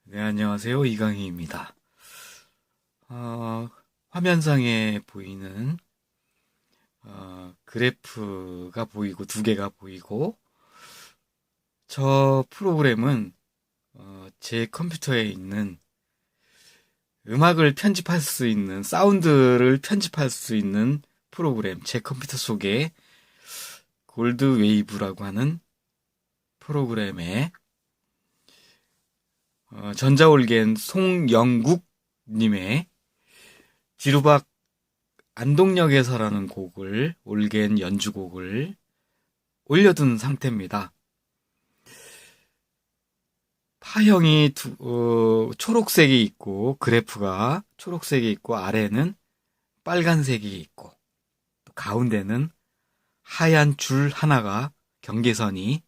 네, 안녕하세요. 이강희입니다. 화면상에 보이는 그래프가 보이고 두 개가 보이고 저 프로그램은 제 컴퓨터에 있는 음악을 편집할 수 있는 사운드를 편집할 수 있는 프로그램, 제 컴퓨터 속에 골드웨이브라고 하는 프로그램에 전자올겐 송영국님의 지루박 안동역에서라는 곡을, 올겐 연주곡을 올려둔 상태입니다. 파형이 초록색이 있고, 그래프가 초록색이 있고, 아래는 빨간색이 있고, 또 가운데는 하얀 줄 하나가, 경계선이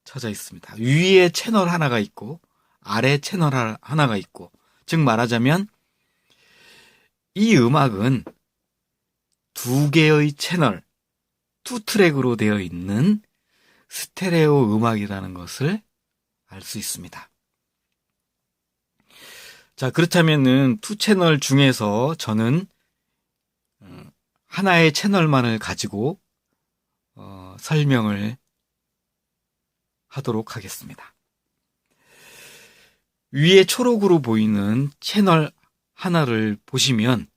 쳐져 있습니다. 위에 채널 하나가 있고, 아래 채널 하나가 있고, 즉 말하자면, 이 음악은 두 개의 채널, 투 트랙으로 되어 있는 스테레오 음악이라는 것을 알 수 있습니다. 자, 그렇다면은 투 채널 중에서 저는 하나의 채널만을 가지고 설명을 하도록 하겠습니다. 위에 초록으로 보이는 채널 하나를 보시면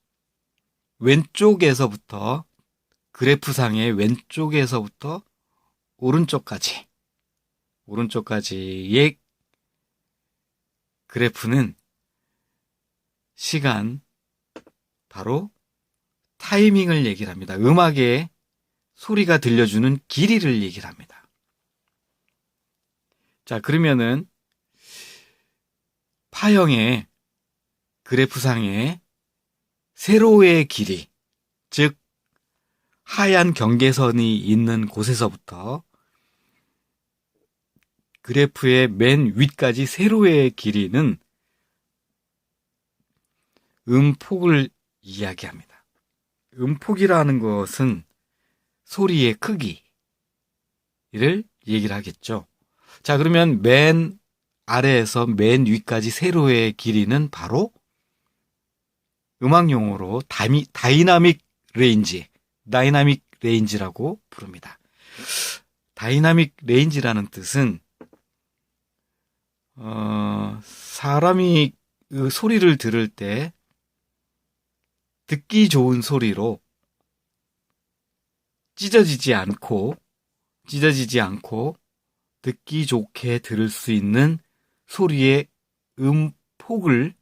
왼쪽에서부터 그래프상의 왼쪽에서부터 오른쪽까지의 그래프는 시간, 바로 타이밍을 얘기를 합니다. 음악의 소리가 들려주는 길이를 얘기를 합니다. 자, 그러면은 파형의 그래프상의 세로의 길이, 즉 하얀 경계선이 있는 곳에서부터 그래프의 맨 윗까지 세로의 길이는 음폭을 이야기합니다. 음폭이라는 것은 소리의 크기를 얘기를 하겠죠. 자, 그러면 맨 아래에서 맨 위까지 세로의 길이는 바로 음악 용어로 다이나믹 레인지라고 부릅니다. 다이나믹 레인지라는 뜻은 사람이 그 소리를 들을 때 듣기 좋은 소리로 찢어지지 않고 듣기 좋게 들을 수 있는 소리의 음폭을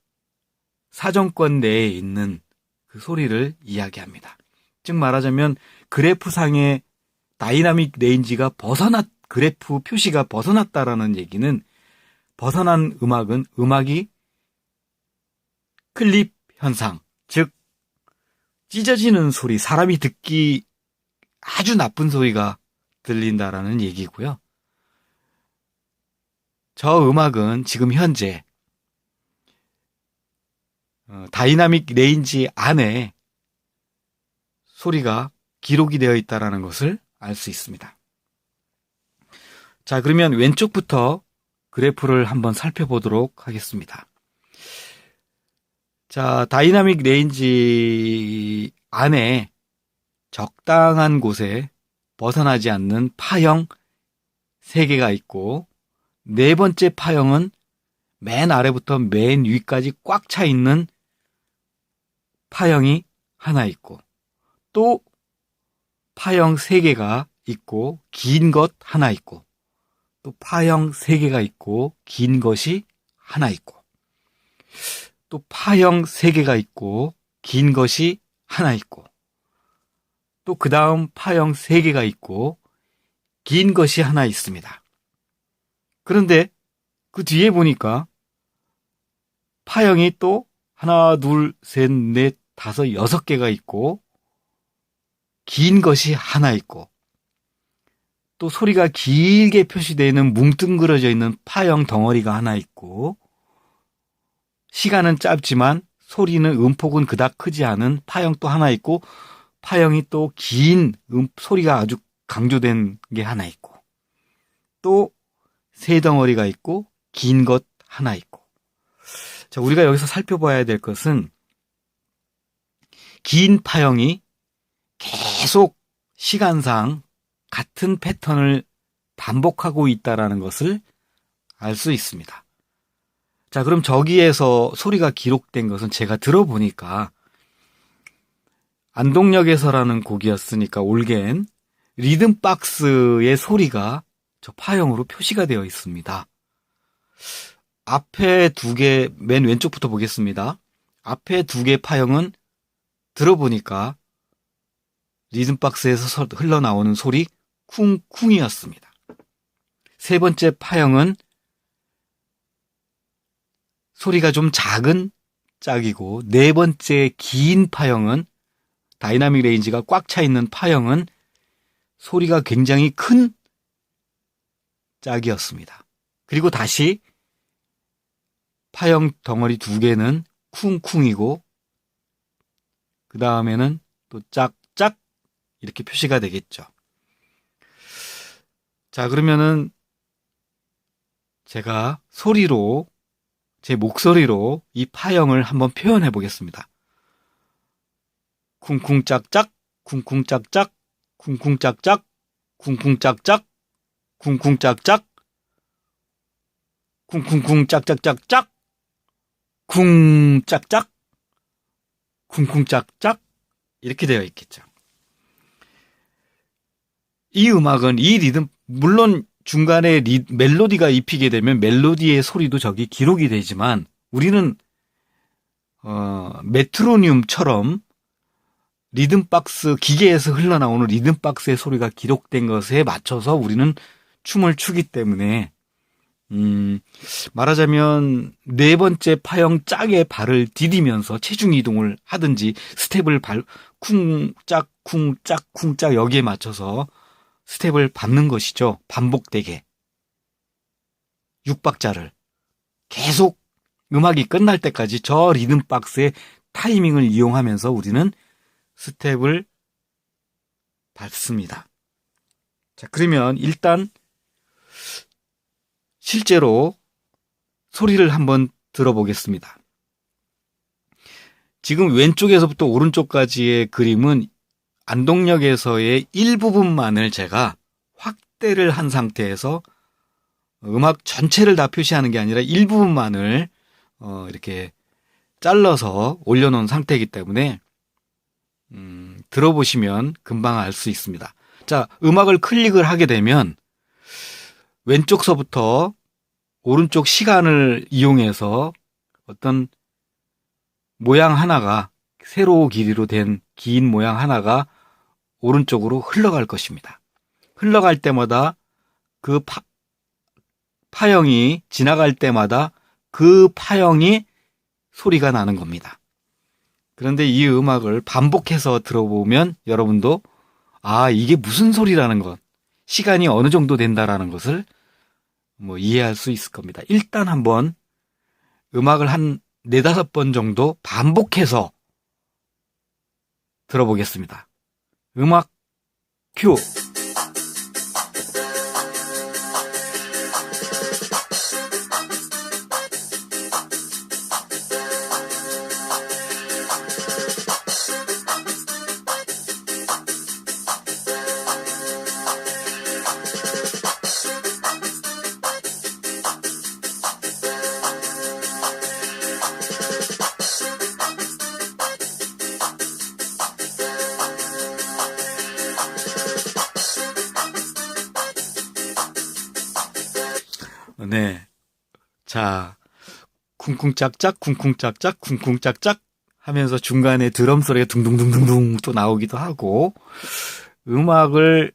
사정권 내에 있는 그 소리를 이야기합니다. 즉 말하자면 그래프상의 다이나믹 레인지가 그래프 표시가 벗어났다라는 얘기는, 벗어난 음악이 클립 현상, 즉 찢어지는 소리, 사람이 듣기 아주 나쁜 소리가 들린다라는 얘기고요. 저 음악은 지금 현재 다이나믹 레인지 안에 소리가 기록이 되어 있다는 것을 알 수 있습니다. 자, 그러면 왼쪽부터 그래프를 한번 살펴보도록 하겠습니다. 자, 다이나믹 레인지 안에 적당한 곳에 벗어나지 않는 파형 3개가 있고, 네 번째 파형은 맨 아래부터 맨 위까지 꽉 차 있는 파형이 하나 있고, 또 파형 3개가 있고 긴 것 하나 있고, 또 파형 3개가 있고 긴 것이 하나 있고, 또 파형 3개가 있고 긴 것이 하나 있고, 또 그 다음 파형 3개가 있고 긴 것이 하나 있습니다. 그런데 그 뒤에 보니까 파형이 또 하나, 둘, 셋, 넷, 다섯, 6개가 있고, 긴 것이 하나 있고, 또 소리가 길게 표시되어 있는 뭉뚱그려져 있는 파형 덩어리가 하나 있고, 시간은 짧지만 소리는 음폭은 그닥 크지 않은 파형 또 하나 있고, 파형이 또 긴 소리가 아주 강조된 게 하나 있고, 또 새 덩어리가 있고 긴 것 하나 있고, 자, 우리가 여기서 살펴봐야 될 것은 긴 파형이 계속 시간상 같은 패턴을 반복하고 있다는 것을 알 수 있습니다. 자, 그럼 저기에서 소리가 기록된 것은 제가 들어보니까 안동역에서라는 곡이었으니까 올겐 리듬박스의 소리가 저 파형으로 표시가 되어 있습니다. 앞에 두 개, 맨 왼쪽부터 보겠습니다. 앞에 두 개 파형은 들어보니까 리듬박스에서 흘러나오는 소리 쿵쿵이었습니다. 세 번째 파형은 소리가 좀 작은 짝이고, 네 번째 긴 파형은, 다이나믹 레인지가 꽉 차 있는 파형은 소리가 굉장히 큰 짝이었습니다. 그리고 다시 파형 덩어리 두 개는 쿵쿵이고, 그 다음에는 또 짝짝 이렇게 표시가 되겠죠. 자, 그러면은 제가 소리로, 제 목소리로 이 파형을 한번 표현해 보겠습니다. 쿵쿵짝짝, 쿵쿵짝짝, 쿵쿵짝짝, 쿵쿵짝짝, 쿵쿵짝짝, 쿵쿵쿵짝짝짝짝, 쿵짝짝, 쿵쿵짝짝 이렇게 되어 있겠죠. 이 음악은 이 리듬, 물론 중간에 멜로디가 입히게 되면 멜로디의 소리도 저기 기록이 되지만 우리는 메트로놈처럼 리듬박스, 기계에서 흘러나오는 리듬박스의 소리가 기록된 것에 맞춰서 우리는 춤을 추기 때문에 말하자면 네 번째 파형 짝에 발을 디디면서 체중 이동을 하든지 스텝을 쿵짝 쿵짝 쿵짝 여기에 맞춰서 스텝을 밟는 것이죠. 반복되게 6박자를 계속 음악이 끝날 때까지 저 리듬박스의 타이밍을 이용하면서 우리는 스텝을 밟습니다. 자, 그러면 일단 실제로 소리를 한번 들어보겠습니다. 지금 왼쪽에서부터 오른쪽까지의 그림은 안동역에서의 일부분만을 제가 확대를 한 상태에서 음악 전체를 다 표시하는 게 아니라 일부분만을 이렇게 잘라서 올려놓은 상태이기 때문에 들어보시면 금방 알 수 있습니다. 자, 음악을 클릭을 하게 되면 왼쪽서부터 오른쪽 시간을 이용해서 어떤 모양 하나가, 세로 길이로 된 긴 모양 하나가 오른쪽으로 흘러갈 것입니다. 흘러갈 때마다 그 파형이 지나갈 때마다 그 파형이 소리가 나는 겁니다. 그런데 이 음악을 반복해서 들어보면 여러분도 이게 무슨 소리라는 것, 시간이 어느 정도 된다라는 것을 이해할 수 있을 겁니다. 일단 한번 음악을 한 4-5번 정도 반복해서 들어보겠습니다. 음악 큐! 네. 자, 쿵쿵짝짝, 쿵쿵짝짝, 쿵쿵짝짝 하면서 중간에 드럼 소리가 둥둥둥둥둥 또 나오기도 하고, 음악을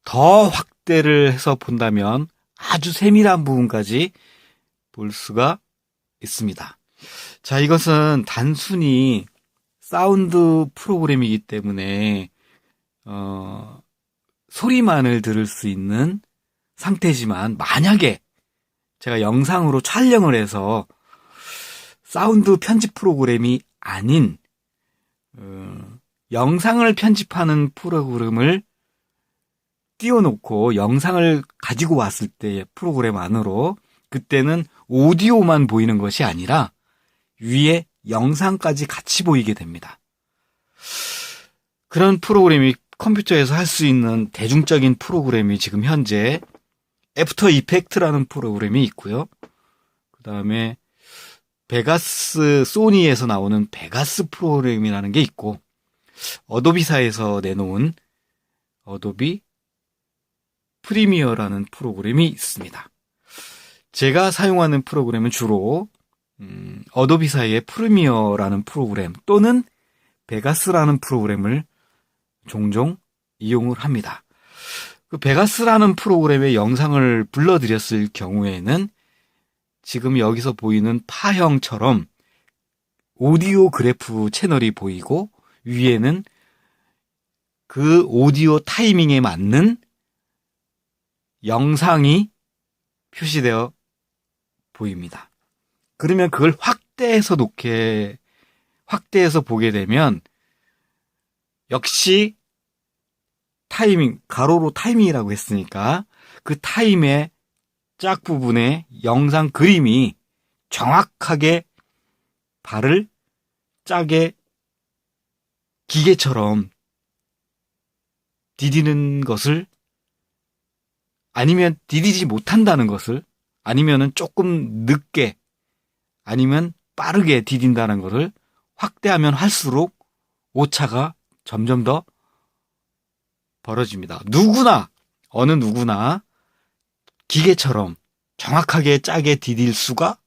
더 확대를 해서 본다면 아주 세밀한 부분까지 볼 수가 있습니다. 자, 이것은 단순히 사운드 프로그램이기 때문에, 소리만을 들을 수 있는 상태지만 만약에 제가 영상으로 촬영을 해서 사운드 편집 프로그램이 아닌 영상을 편집하는 프로그램을 띄워놓고 영상을 가지고 왔을 때의 프로그램 안으로 그때는 오디오만 보이는 것이 아니라 위에 영상까지 같이 보이게 됩니다. 그런 프로그램이 컴퓨터에서 할 수 있는 대중적인 프로그램이 지금 현재 애프터 이펙트라는 프로그램이 있고요. 그 다음에 베가스, 소니에서 나오는 베가스 프로그램이라는 게 있고, 어도비사에서 내놓은 어도비 프리미어라는 프로그램이 있습니다. 제가 사용하는 프로그램은 주로 어도비사의 프리미어라는 프로그램 또는 베가스라는 프로그램을 종종 이용을 합니다. 그 베가스라는 프로그램의 영상을 불러드렸을 경우에는 지금 여기서 보이는 파형처럼 오디오 그래프 채널이 보이고 위에는 그 오디오 타이밍에 맞는 영상이 표시되어 보입니다. 그러면 그걸 확대해서 보게 되면 역시 타이밍, 가로로 타이밍이라고 했으니까 그 타임의 짝 부분에 영상 그림이 정확하게 발을 짝에 기계처럼 디디는 것을, 아니면 디디지 못한다는 것을, 아니면은 조금 늦게, 아니면 빠르게 디딘다는 것을 확대하면 할수록 오차가 점점 더 벌어집니다. 어느 누구나 기계처럼 정확하게 짜게 디딜 수가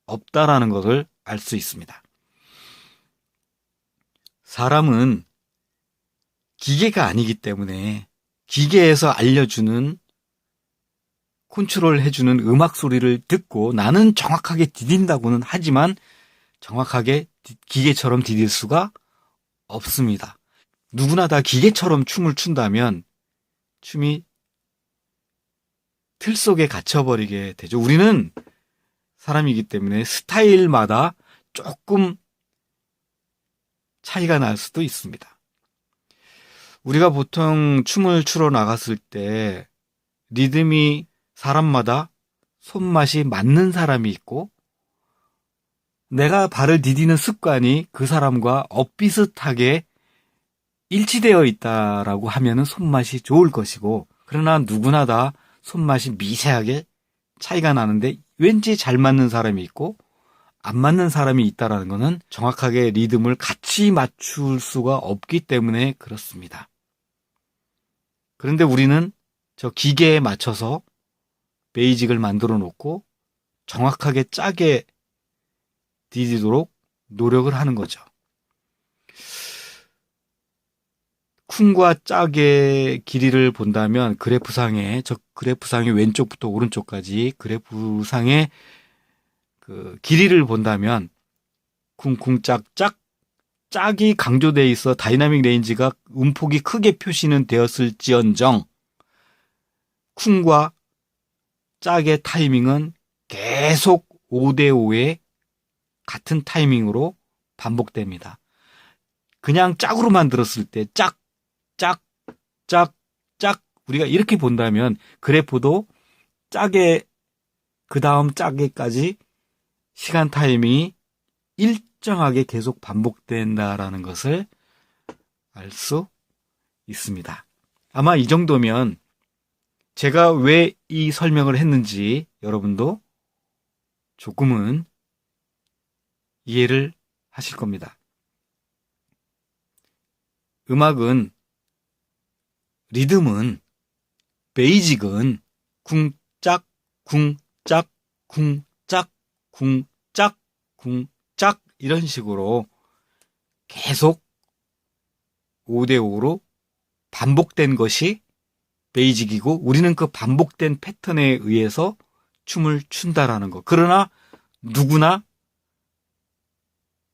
없다라는 것을 알 수 있습니다. 사람은 기계가 아니기 때문에 기계에서 알려주는, 컨트롤 해주는 음악 소리를 듣고 나는 정확하게 디딘다고는 하지만 정확하게 기계처럼 디딜 수가 없습니다. 누구나 다 기계처럼 춤을 춘다면 춤이 틀 속에 갇혀버리게 되죠. 우리는 사람이기 때문에 스타일마다 조금 차이가 날 수도 있습니다. 우리가 보통 춤을 추러 나갔을 때 리듬이 사람마다 손맛이 맞는 사람이 있고, 내가 발을 디디는 습관이 그 사람과 엇비슷하게 일치되어 있다라고 하면은 손맛이 좋을 것이고, 그러나 누구나 다 손맛이 미세하게 차이가 나는데 왠지 잘 맞는 사람이 있고 안 맞는 사람이 있다라는 것은 정확하게 리듬을 같이 맞출 수가 없기 때문에 그렇습니다. 그런데 우리는 저 기계에 맞춰서 베이직을 만들어 놓고 정확하게 짜게 디디도록 노력을 하는 거죠. 쿵과 짝의 길이를 본다면 그래프상의 왼쪽부터 오른쪽까지 그래프상의 그 길이를 본다면 쿵쿵 짝짝, 짝이 강조되어 있어 다이나믹 레인지가 음폭이 크게 표시는 되었을지언정 쿵과 짝의 타이밍은 계속 5대5의 같은 타이밍으로 반복됩니다. 그냥 짝으로만 들었을 때 짝, 짝, 짝, 짝, 우리가 이렇게 본다면 그래프도 짝에, 그 다음 짝에까지 시간 타이밍이 일정하게 계속 반복된다라는 것을 알 수 있습니다. 아마 이 정도면 제가 왜 이 설명을 했는지 여러분도 조금은 이해를 하실 겁니다. 음악은, 리듬은, 베이직은 쿵짝, 쿵짝, 쿵짝, 쿵짝, 쿵짝 이런 식으로 계속 5대5로 반복된 것이 베이직이고 우리는 그 반복된 패턴에 의해서 춤을 춘다라는 것. 그러나 누구나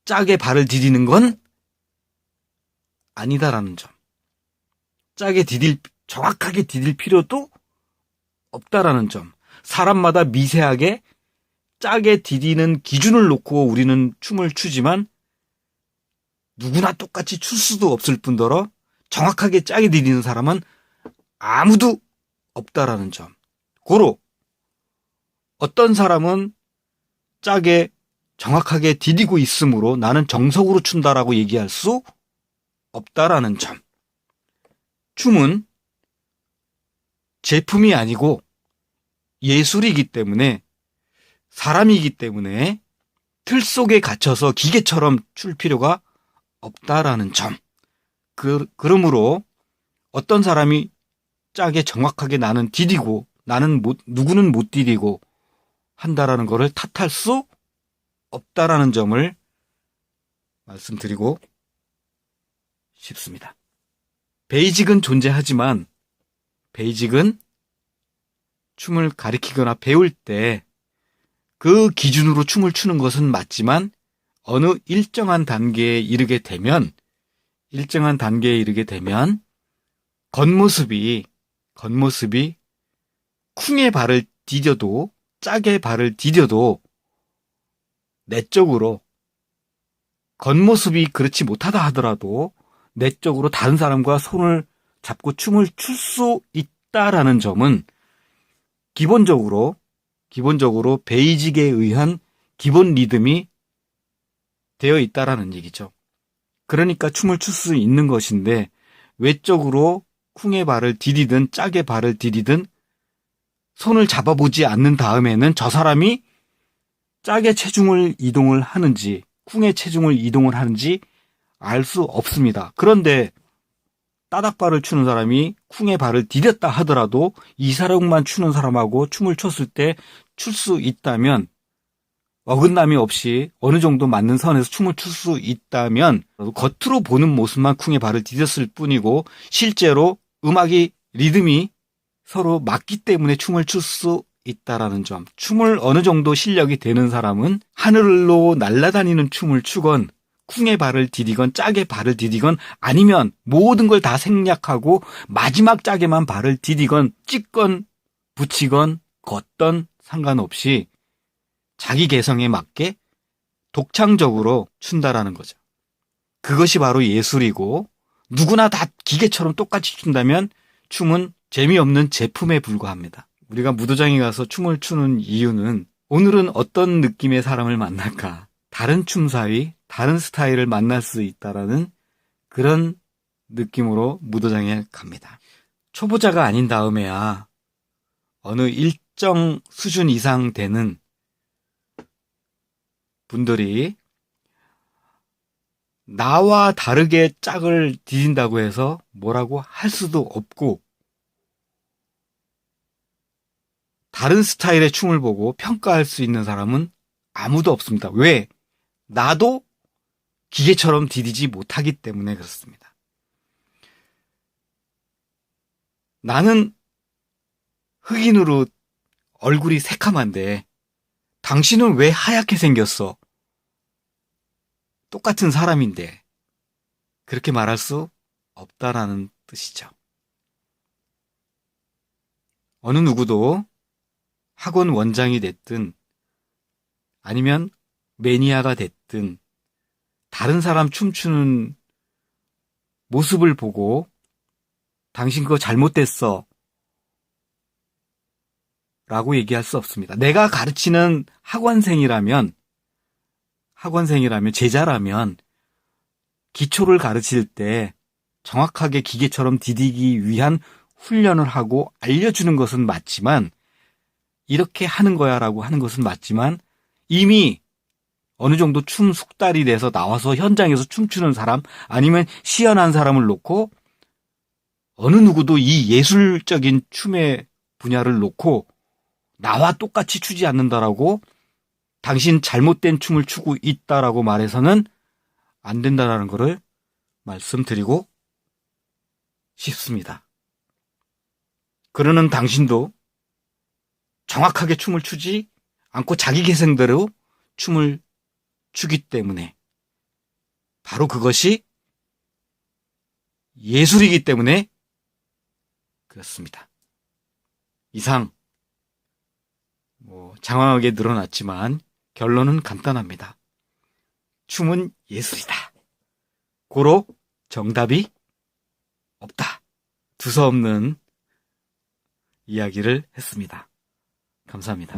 짝에 발을 디디는 건 아니다라는 점. 정확하게 디딜 필요도 없다라는 점. 사람마다 미세하게 짝에 디디는 기준을 놓고 우리는 춤을 추지만 누구나 똑같이 출 수도 없을 뿐더러 정확하게 짝에 디디는 사람은 아무도 없다라는 점. 고로 어떤 사람은 짜게 정확하게 디디고 있으므로 나는 정석으로 춘다라고 얘기할 수 없다라는 점. 춤은 제품이 아니고 예술이기 때문에, 사람이기 때문에 틀 속에 갇혀서 기계처럼 출 필요가 없다라는 점. 그러므로 어떤 사람이 짜게 정확하게 나는 디디고 누구는 못 디디고 한다라는 것을 탓할 수 없다라는 점을 말씀드리고 싶습니다. 베이직은 존재하지만 베이직은 춤을 가리키거나 배울 때 그 기준으로 춤을 추는 것은 맞지만 어느 일정한 단계에 이르게 되면 겉모습이 쿵의 발을 디뎌도, 짜게 발을 디뎌도 내적으로, 겉모습이 그렇지 못하다 하더라도 내적으로 다른 사람과 손을 잡고 춤을 출 수 있다라는 점은 기본적으로 베이직에 의한 기본 리듬이 되어 있다라는 얘기죠. 그러니까 춤을 출 수 있는 것인데, 외적으로 쿵의 발을 디디든 짜게 발을 디디든 손을 잡아보지 않는 다음에는 저 사람이 짜게 체중을 이동을 하는지 쿵의 체중을 이동을 하는지 알 수 없습니다. 그런데 따닥발을 추는 사람이 쿵의 발을 디뎠다 하더라도 이 사람만 추는 사람하고 춤을 췄을 때 출 수 있다면, 어긋남이 없이 어느 정도 맞는 선에서 춤을 출 수 있다면, 겉으로 보는 모습만 쿵의 발을 디뎠을 뿐이고 실제로 리듬이 서로 맞기 때문에 춤을 출 수 있다라는 점. 춤을 어느 정도 실력이 되는 사람은 하늘로 날아다니는 춤을 추건 쿵의 발을 디디건 짜게 발을 디디건 아니면 모든 걸 다 생략하고 마지막 짜게만 발을 디디건 찍건 붙이건 걷던 상관없이 자기 개성에 맞게 독창적으로 춘다라는 거죠. 그것이 바로 예술이고, 누구나 다 기계처럼 똑같이 춘다면 춤은 재미없는 제품에 불과합니다. 우리가 무도장에 가서 춤을 추는 이유는 오늘은 어떤 느낌의 사람을 만날까, 다른 춤 사위, 다른 스타일을 만날 수 있다라는 그런 느낌으로 무도장에 갑니다. 초보자가 아닌 다음에야 어느 일정 수준 이상 되는 분들이 나와 다르게 짝을 디딘다고 해서 뭐라고 할 수도 없고, 다른 스타일의 춤을 보고 평가할 수 있는 사람은 아무도 없습니다. 왜? 나도 기계처럼 디디지 못하기 때문에 그렇습니다. 나는 흑인으로 얼굴이 새카만데 당신은 왜 하얗게 생겼어? 똑같은 사람인데. 그렇게 말할 수 없다라는 뜻이죠. 어느 누구도 학원 원장이 됐든 아니면 매니아가 됐든 다른 사람 춤추는 모습을 보고 당신 그거 잘못됐어 라고 얘기할 수 없습니다. 내가 가르치는 학원생이라면 제자라면 기초를 가르칠 때 정확하게 기계처럼 디디기 위한 훈련을 하고 알려주는 것은 맞지만, 이렇게 하는 거야 라고 하는 것은 맞지만, 이미 어느 정도 춤 숙달이 돼서 나와서 현장에서 춤추는 사람 아니면 시연한 사람을 놓고 어느 누구도 이 예술적인 춤의 분야를 놓고 나와 똑같이 추지 않는다라고, 당신 잘못된 춤을 추고 있다라고 말해서는 안 된다라는 것을 말씀드리고 싶습니다. 그러는 당신도 정확하게 춤을 추지 않고 자기 개성대로 춤을 추기 때문에, 바로 그것이 예술이기 때문에 그렇습니다. 이상 장황하게 늘어났지만 결론은 간단합니다. 춤은 예술이다. 고로 정답이 없다. 두서없는 이야기를 했습니다. 감사합니다. 감사합니다.